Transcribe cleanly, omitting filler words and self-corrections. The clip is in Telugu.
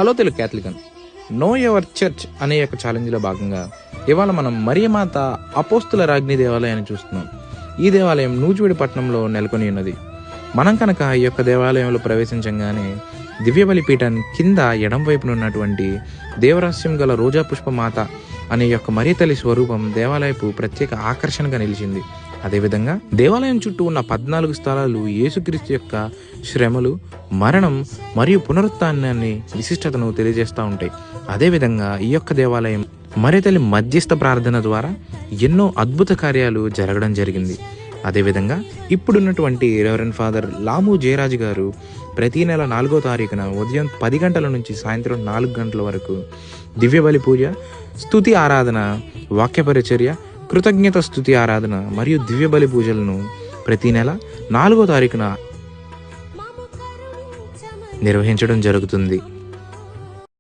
హలో తెలుగు క్యాథలికన్, నో యువర్ చర్చ్ అనే యొక్క ఛాలెంజ్లో భాగంగా ఇవాళ మనం మరియమాత అపోస్తుల రాజ్ఞి దేవాలయాన్ని చూస్తున్నాం. ఈ దేవాలయం నూజివీడు పట్టణంలో నెలకొని ఉన్నది. మనం కనుక ఈ యొక్క దేవాలయంలో ప్రవేశించగానే దివ్యబలి పీఠం కింద ఎడం వైపున ఉన్నటువంటి దేవరహస్యం గల రోజా పుష్పమాత అనే యొక్క మరియ తల్లి స్వరూపం దేవాలయపు ప్రత్యేక ఆకర్షణగా నిలిచింది. అదేవిధంగా దేవాలయం చుట్టూ ఉన్న 14 స్థలాలు యేసుక్రీస్తు యొక్క శ్రమలు, మరణం మరియు పునరుత్థానాన్ని విశిష్టతను తెలియజేస్తూ ఉంటాయి. అదేవిధంగా ఈ యొక్క దేవాలయం మరియ తల్లి మధ్యస్థ ప్రార్థన ద్వారా ఎన్నో అద్భుత కార్యాలు జరగడం జరిగింది. అదేవిధంగా ఇప్పుడున్నటువంటి రెవరెండ్ ఫాదర్ లాము జయరాజు గారు ప్రతి నెల 4వ తారీఖున ఉదయం 10 గంటల నుంచి సాయంత్రం 4 గంటల వరకు దివ్యబలి పూజ, స్తుతి ఆరాధన, వాక్య పరిచర్య, కృతజ్ఞత స్తుతి ఆరాధన మరియు దివ్యబలి పూజలను ప్రతి నెల 4వ తారీఖున నిర్వహించడం జరుగుతుంది.